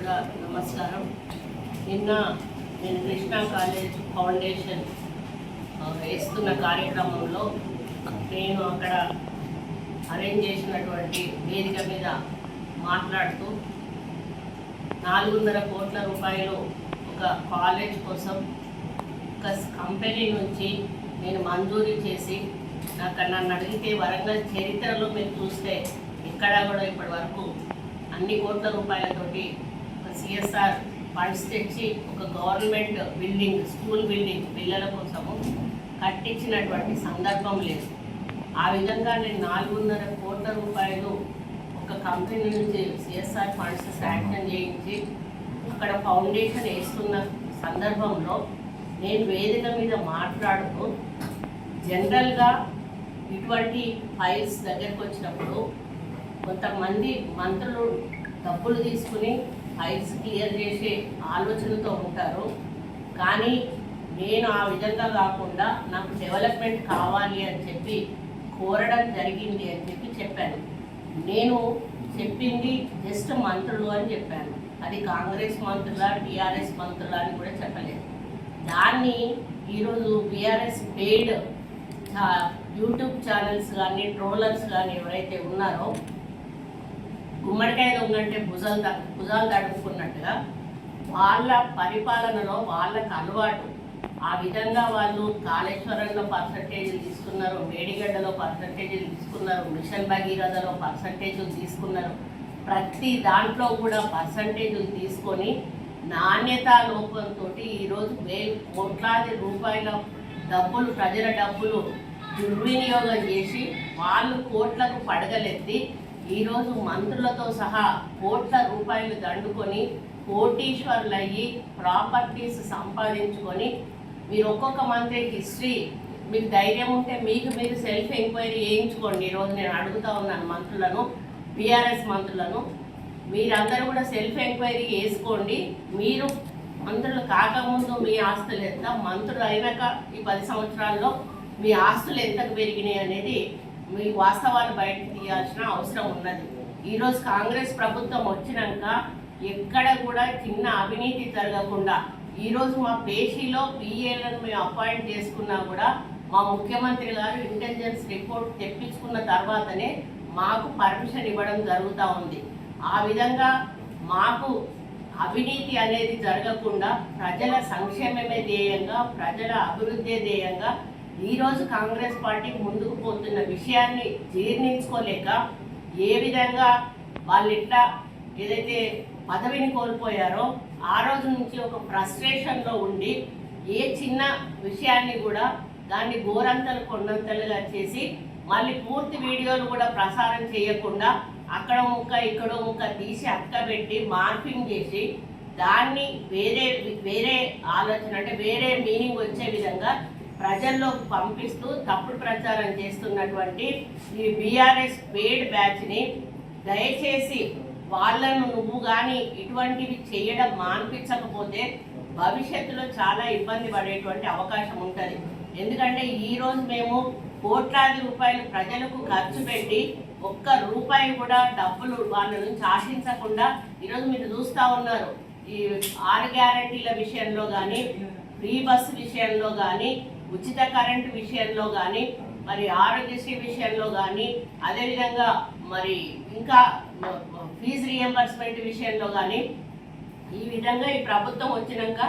కూడా నమస్కారం. నిన్న నేను కృష్ణా కాలేజ్ ఫౌండేషన్ వేస్తున్న కార్యక్రమంలో నేను అక్కడ అరేంజ్ చేసినటువంటి వేదిక మీద మాట్లాడుతూ 400 కోట్ల రూపాయలు ఒక కాలేజ్ కోసం ఒక కంపెనీ నుంచి నేను మంజూరీ చేసి నన్ను అడిగితే వరంగల్ చరిత్రలో మీరు చూస్తే ఎక్కడా కూడా ఇప్పటి వరకు అన్ని కోట్ల రూపాయలతోటి సిఎస్ఆర్ ఫండ్స్ తెచ్చి ఒక గవర్నమెంట్ బిల్డింగ్, స్కూల్ బిల్డింగ్ పిల్లల కోసము కట్టించినటువంటి సందర్భం లేదు. ఆ విధంగా నేను 400 కోట్ల రూపాయలు ఒక కంపెనీ నుంచి సిఎస్ఆర్ ఫండ్స్ శాంక్షన్ చేయించి అక్కడ ఫౌండేషన్ వేస్తున్న సందర్భంలో నేను వేదిక మీద మాట్లాడుతూ జనరల్గా ఇటువంటి ఫైల్స్ దగ్గరకు వచ్చినప్పుడు కొంతమంది మంత్రులు డబ్బులు తీసుకుని ఫైల్స్ క్లియర్ చేసే ఆలోచనతో ఉంటారు. కానీ నేను ఆ విధంగా కాకుండా నాకు డెవలప్మెంట్ కావాలి అని చెప్పి కోరడం జరిగింది అని చెప్పాను. నేను చెప్పింది జస్ట్ మంత్రులు అని చెప్పాను. అది కాంగ్రెస్ మంత్రులా టీఆర్ఎస్ మంత్రులా అని కూడా చెప్పలేదు. దాన్ని ఈరోజు బీఆర్ఎస్ పెయిడ్ యూట్యూబ్ ఛానల్స్ కానీ ట్రోలర్స్ కానీ ఎవరైతే ఉన్నారో గుమ్మడికాయ దొంగంటే భుజాలు తడుపుకున్నట్టుగా వాళ్ళ పరిపాలనలో వాళ్ళకు అలవాటు ఆ విధంగా వాళ్ళు కాళేశ్వరంలో పర్సంటేజీలు తీసుకున్నారు, మేడిగడ్డలో పర్సంటేజీలు తీసుకున్నారు, మిషన్ భగీరథలో పర్సంటేజీలు తీసుకున్నారు. ప్రతి దాంట్లో కూడా పర్సంటేజీలు తీసుకొని నాణ్యతా లోపంతో ఈరోజు కోట్లాది రూపాయల డబ్బులు, ప్రజల డబ్బులు దుర్వినియోగం చేసి వాళ్ళు కోట్లకు పడగలెత్తి ఈరోజు మంత్రులతో సహా కోట్ల రూపాయలు దండుకొని కోటీశ్వర్లు అయ్యి ప్రాపర్టీస్ సంపాదించుకొని మీరు ఒక్కొక్క మంత్రి హిస్టరీ మీకు ధైర్యం ఉంటే మీకు మీరు సెల్ఫ్ ఎంక్వైరీ చేయించుకోండి. ఈరోజు నేను అడుగుతా ఉన్నాను మంత్రులను, బీఆర్ఎస్ మంత్రులను, మీరందరూ కూడా సెల్ఫ్ ఎంక్వైరీ చేసుకోండి. మీరు మంత్రులు కాకముందు మీ ఆస్తులు ఎంత, మంత్రులు అయినాక ఈ 10 సంవత్సరాల్లో మీ ఆస్తులు ఎంతకు పెరిగినాయి అనేది మీ వాస్తవాలు బయటకు తీయాల్సిన అవసరం ఉన్నది. ఈరోజు కాంగ్రెస్ ప్రభుత్వం వచ్చినాక ఎక్కడ కూడా చిన్న అవినీతి జరగకుండా ఈరోజు మా పేషీలో పిఏలను మేము అపాయింట్ చేసుకున్నా కూడా మా ముఖ్యమంత్రి గారు ఇంటెలిజెన్స్ రిపోర్ట్ తెప్పించుకున్న తర్వాతనే మాకు పర్మిషన్ ఇవ్వడం జరుగుతూ ఉంది. ఆ విధంగా మాకు అవినీతి అనేది జరగకుండా ప్రజల సంక్షేమమే ధ్యేయంగా, ప్రజల అభివృద్ధి ధ్యేయంగా ఈరోజు కాంగ్రెస్ పార్టీ ముందుకు పోతున్న విషయాన్ని జీర్ణించుకోలేక ఏ విధంగా వాళ్ళు ఎట్లా ఏదైతే పదవిని కోల్పోయారో ఆ రోజు నుంచి ఒక ఫ్రస్ట్రేషన్లో ఉండి ఏ చిన్న విషయాన్ని కూడా దాన్ని గోరంతలు కొండంతలుగా చేసి మళ్ళీ పూర్తి వీడియోలు కూడా ప్రసారం చేయకుండా అక్కడ ముక్క ఇక్కడో ముక్క తీసి అక్కబెట్టి మార్పింగ్ చేసి దాన్ని వేరే ఆలోచన అంటే వేరే మీనింగ్ వచ్చే విధంగా ప్రజల్లోకి పంపిస్తూ తప్పుడు ప్రచారం చేస్తున్నటువంటి ఈ బీఆర్ఎస్ పెయిడ్ బ్యాచ్ని దయచేసి వాళ్ళను నువ్వు కానీ ఇటువంటివి చేయడం మాన్పించకపోతే భవిష్యత్తులో చాలా ఇబ్బంది పడేటువంటి అవకాశం ఉంటుంది. ఎందుకంటే ఈరోజు మేము కోట్లాది రూపాయలు ప్రజలకు ఖర్చు పెట్టి ఒక్క రూపాయి కూడా డబ్బులు వాళ్ళ నుంచి ఆశించకుండా ఈరోజు మీరు చూస్తూ ఉన్నారు. ఈ 6 గ్యారంటీల విషయంలో కానీ, ఫ్రీ బస్సు విషయంలో కానీ, ఉచిత కరెంటు విషయంలో కానీ, మరి ఆరోగ్యశ్రీ విషయంలో కానీ, అదేవిధంగా మరి ఇంకా ఫీజు రియంబర్స్మెంట్ విషయంలో కానీ ఈ విధంగా ఈ ప్రభుత్వం వచ్చినాక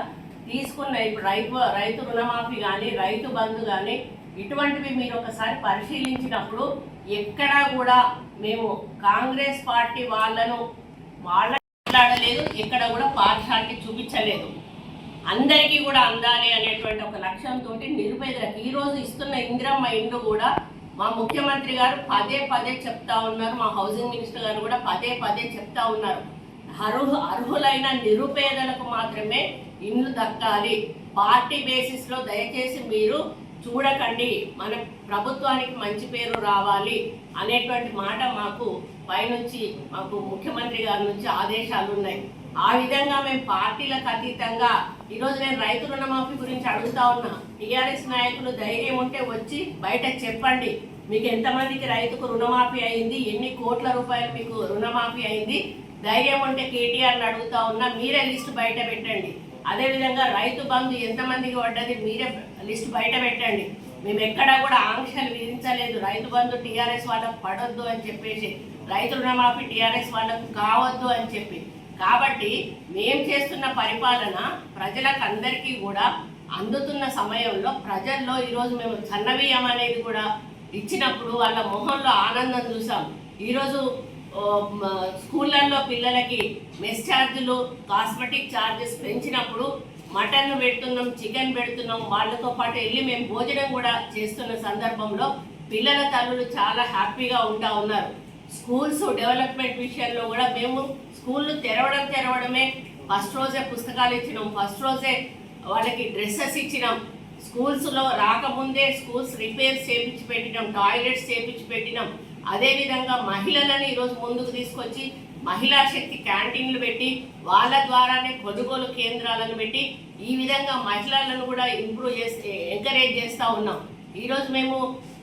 తీసుకున్న ఇప్పుడు రైతు రుణమాఫీ కానీ, రైతు బంధు కానీ ఇటువంటివి మీరు ఒకసారి పరిశీలించినప్పుడు ఎక్కడా కూడా మేము కాంగ్రెస్ పార్టీ వాళ్ళను మాట్లాడలేదు, ఎక్కడ కూడా పార్షాలిటీ చూపించలేదు. అందరికీ కూడా అందాలి అనేటువంటి ఒక లక్ష్యంతో నిరుపేదలకు ఈరోజు ఇస్తున్న ఇందిరమ్మ ఇండ్లు కూడా మా ముఖ్యమంత్రి గారు పదే చెప్తా ఉన్నారు, మా హౌసింగ్ మినిస్టర్ గారు కూడా పదే చెప్తా ఉన్నారు. అర్హులైన నిరుపేదలకు మాత్రమే ఇండ్లు దక్కాలి. పార్టీ బేసిస్లో దయచేసి మీరు చూడకండి, మన ప్రభుత్వానికి మంచి పేరు రావాలి అనేటువంటి మాట మాకు పైనుంచి మాకు ముఖ్యమంత్రి గారి నుంచి ఆదేశాలు ఉన్నాయి. ఆ విధంగా మేము పార్టీలకు అతీతంగా ఈరోజు నేను రైతు రుణమాఫీ గురించి అడుగుతా ఉన్నా. టీఆర్ఎస్ నాయకులు ధైర్యం ఉంటే వచ్చి బయట చెప్పండి, మీకు ఎంతమందికి రైతుకు రుణమాఫీ అయింది, ఎన్ని కోట్ల రూపాయలు మీకు రుణమాఫీ అయింది, ధైర్యం ఉంటే కేటీఆర్ని అడుగుతా ఉన్నా, మీరే లిస్ట్ బయట పెట్టండి. అదేవిధంగా రైతు బంధు ఎంతమందికి పడ్డది మీరే లిస్ట్ బయట పెట్టండి. మేము ఎక్కడా కూడా ఆంక్షలు విధించలేదు. రైతు బంధు టీఆర్ఎస్ వాళ్ళకు పడొద్దు అని చెప్పేసి, రైతు రుణమాఫీ టీఆర్ఎస్ వాళ్ళకు కావద్దు అని చెప్పి. కాబట్టి మేము చేస్తున్న పరిపాలన ప్రజలకు అందరికీ కూడా అందుతున్న సమయంలో ప్రజల్లో ఈరోజు మేము సన్నబియ్యం అనేది కూడా ఇచ్చినప్పుడు వాళ్ళ మొహంలో ఆనందం చూసాం. ఈరోజు స్కూళ్ళల్లో పిల్లలకి మెస్ ఛార్జీలు, కాస్మెటిక్ ఛార్జెస్ పెంచినప్పుడు మటన్ పెడుతున్నాం, చికెన్ పెడుతున్నాం, వాళ్ళతో పాటు వెళ్ళి మేము భోజనం కూడా చేస్తున్న సందర్భంలో పిల్లల తల్లులు చాలా హ్యాపీగా ఉంటా ఉన్నారు. స్కూల్స్ డెవలప్మెంట్ విషయంలో కూడా మేము స్కూళ్ళు తెరవడమే ఫస్ట్ రోజే పుస్తకాలు ఇచ్చినాం, ఫస్ట్ రోజే వాళ్ళకి డ్రెస్సెస్ ఇచ్చినాం. స్కూల్స్లో రాకముందే స్కూల్స్ రిపేర్స్ చేయించి పెట్టినాం, టాయిలెట్స్ చేయించి పెట్టినాం. అదేవిధంగా మహిళలను ఈరోజు ముందుకు తీసుకొచ్చి మహిళా శక్తి క్యాంటీన్లు పెట్టి వాళ్ళ ద్వారానే కొనుగోలు కేంద్రాలను పెట్టి ఈ విధంగా మహిళలను కూడా ఇంప్రూవ్ ఎంకరేజ్ చేస్తూ ఉన్నాం. ఈరోజు మేము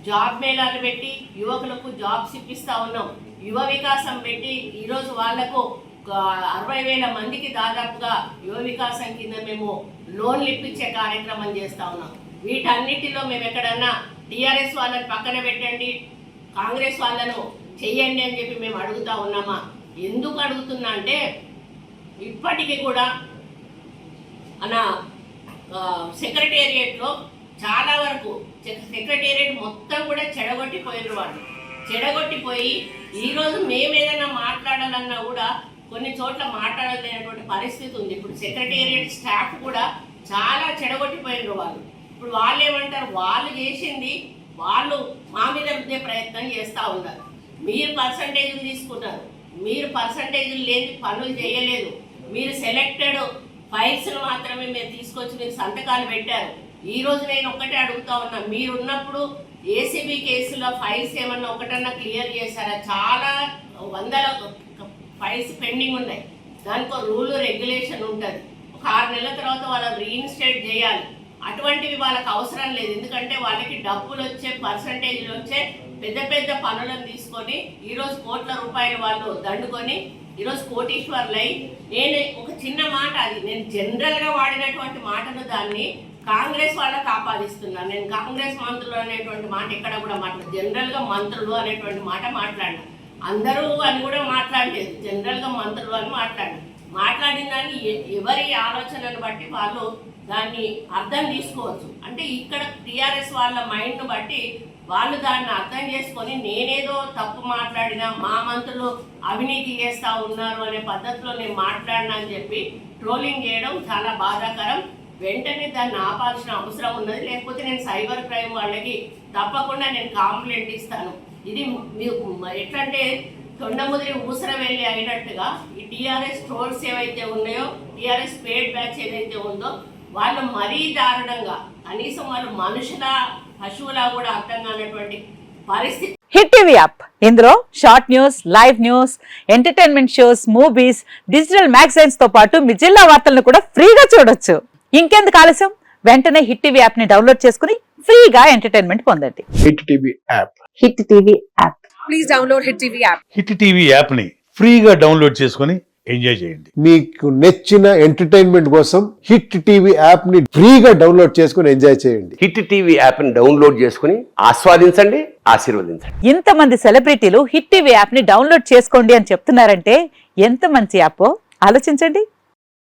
జాబ్ మేళాలు పెట్టి యువకులకు జాబ్స్ ఇప్పిస్తూ ఉన్నాం. యువ వికాసం పెట్టి ఈరోజు వాళ్లకు 60,000 మందికి దాదాపుగా యువ వికాసం కింద మేము లోన్లు ఇప్పించే కార్యక్రమం చేస్తూ ఉన్నాం. వీటన్నిటిలో మేము ఎక్కడన్నా టీఆర్ఎస్ వాళ్ళని పక్కన పెట్టండి, కాంగ్రెస్ వాళ్ళను చెయ్యండి అని చెప్పి మేము అడుగుతా ఉన్నామా? ఎందుకు అడుగుతున్నా అంటే ఇప్పటికీ కూడా మన సెక్రటేరియట్లో చాలా వరకు సెక్రటేరియట్ మొత్తం కూడా చెడగొట్టిపోయిన వాళ్ళు, చెడగొట్టిపోయి ఈరోజు మేము ఏదైనా మాట్లాడాలన్నా కూడా కొన్ని చోట్ల మాట్లాడలేనటువంటి పరిస్థితి ఉంది. ఇప్పుడు సెక్రటేరియట్ స్టాఫ్ కూడా చాలా చెడగొట్టిపోయిన వాళ్ళు. ఇప్పుడు వాళ్ళు ఏమంటారు, వాళ్ళు చేసింది వాళ్ళు మా మీద రుద్దే ప్రయత్నం చేస్తూ ఉన్నారు. మీరు పర్సంటేజ్లు తీసుకున్నారు, మీరు పర్సంటేజ్లు లేని పనులు చేయలేదు, మీరు సెలెక్టెడ్ ఫైల్స్ను మాత్రమే మీరు తీసుకొచ్చి మీరు సంతకాలు పెట్టారు. ఈరోజు నేను ఒక్కటే అడుగుతా ఉన్నా, మీరున్నప్పుడు ఏసీబీ కేసులో ఫైల్స్ ఏమన్నా ఒకటన్నా క్లియర్ చేశారా? చాలా వందల ఫైల్స్ పెండింగ్ ఉన్నాయి. దానికి రూల్ రెగ్యులేషన్ ఉంటుంది. ఒక 6 నెలల తర్వాత వాళ్ళని రీఇన్స్టేట్ చేయాలి. అటువంటివి వాళ్ళకి అవసరం లేదు. ఎందుకంటే వాళ్ళకి డబ్బులు వచ్చే, పర్సంటేజ్లు వచ్చే పెద్ద పెద్ద పనులను తీసుకొని ఈరోజు కోట్ల రూపాయలు వాళ్ళు దండుకొని ఈరోజు కోటీశ్వర్లై, నేను ఒక చిన్న మాట, అది నేను జనరల్గా వాడినటువంటి మాటను దాన్ని కాంగ్రెస్ వాళ్ళకి ఆపాదిస్తున్నాను. నేను కాంగ్రెస్ మంత్రులు అనేటువంటి మాట ఎక్కడ కూడా మాట్లాడు, జనరల్గా మంత్రులు అనేటువంటి మాట మాట్లాడినా, అందరూ అని కూడా మాట్లాడలేదు, జనరల్గా మంత్రులు అని మాట్లాడిన దాన్ని ఎవరి ఆలోచనను బట్టి వాళ్ళు దాన్ని అర్థం తీసుకోవచ్చు. అంటే ఇక్కడ టీఆర్ఎస్ వాళ్ళ మైండ్ను బట్టి వాళ్ళు దాన్ని అర్థం చేసుకొని నేనేదో తప్పు మాట్లాడినా, మా మంత్రులు అవినీతి చేస్తూ ఉన్నారు అనే పద్ధతిలో నేను మాట్లాడినా అని చెప్పి ట్రోలింగ్ చేయడం చాలా బాధాకరం. వెంటనే దాన్ని ఆపాల్సిన అవసరం ఉన్నది. లేకపోతే నేను సైబర్ క్రైమ్ వాళ్ళకి తప్పకుండా నేను కంప్లైంట్ ఇస్తాను. ఇది మీకు ఎట్లంటే తొండముదిరి ఊసర వెళ్ళి అయినట్టుగా ఈ టీఆర్ఎస్ ట్రోల్స్ ఏవైతే ఉన్నాయో, టీఆర్ఎస్ పేడ్ బ్యాచ్ ఏదైతే ఉందో వాళ్ళు మరీ దారుణంగా, కనీసం వాళ్ళు మనుషుల పశువులా కూడా అర్థం కానటువంటి పరిస్థితి. హిట్ టీవీ యాప్, ఇందులో short news, live news, entertainment shows, movies, digital magazines తో పాటు మీ జిల్లా వార్తలను కూడా ఫ్రీగా చూడొచ్చు. ఇంకెందుకు ఆలస్యం, వెంటనే హిట్ టీవీ యాప్ ని డౌన్లోడ్ చేసుకుని ఫ్రీగా ఎంటర్టైన్మెంట్ పొందండి. Hit TV app, hit TV app, please download hit TV app. Hit TV app ని ఫ్రీగా డౌన్లోడ్ చేసుకుని ఎంజాయ్ చేయండి. మీకు నచ్చిన ఎంటర్టైన్మెంట్ కోసం హిట్ టీవీ యాప్ ని ఫ్రీగా డౌన్లోడ్ చేసుకుని ఎంజాయ్ చేయండి. హిట్ టీవీ యాప్ ని డౌన్లోడ్ చేసుకుని ఆస్వాదించండి, ఆశీర్వదించండి. ఇంతమంది సెలబ్రిటీలు హిట్ టీవీ యాప్ ని డౌన్లోడ్ చేసుకోండి అని చెప్తున్నారంటే ఎంత మంచి యాప్ ఆలోచించండి.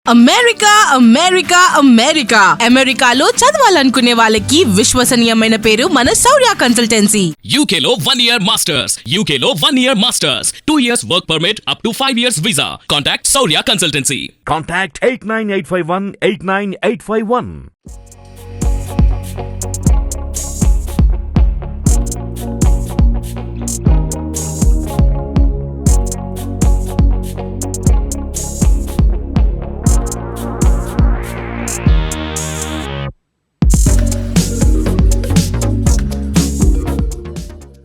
అమెరికా అమెరికా అమెరికా అమెరికాలో చదవాలనుకునే వాళ్ళకి విశ్వసనీయమైన పేరు మన శౌర్య కన్సల్టెన్సీ. UK లో 1 year masters, UK లో 1 year masters, 2 years work permit up to 5 years visa. Contact Saurya Consultancy. Contact 89851 89851.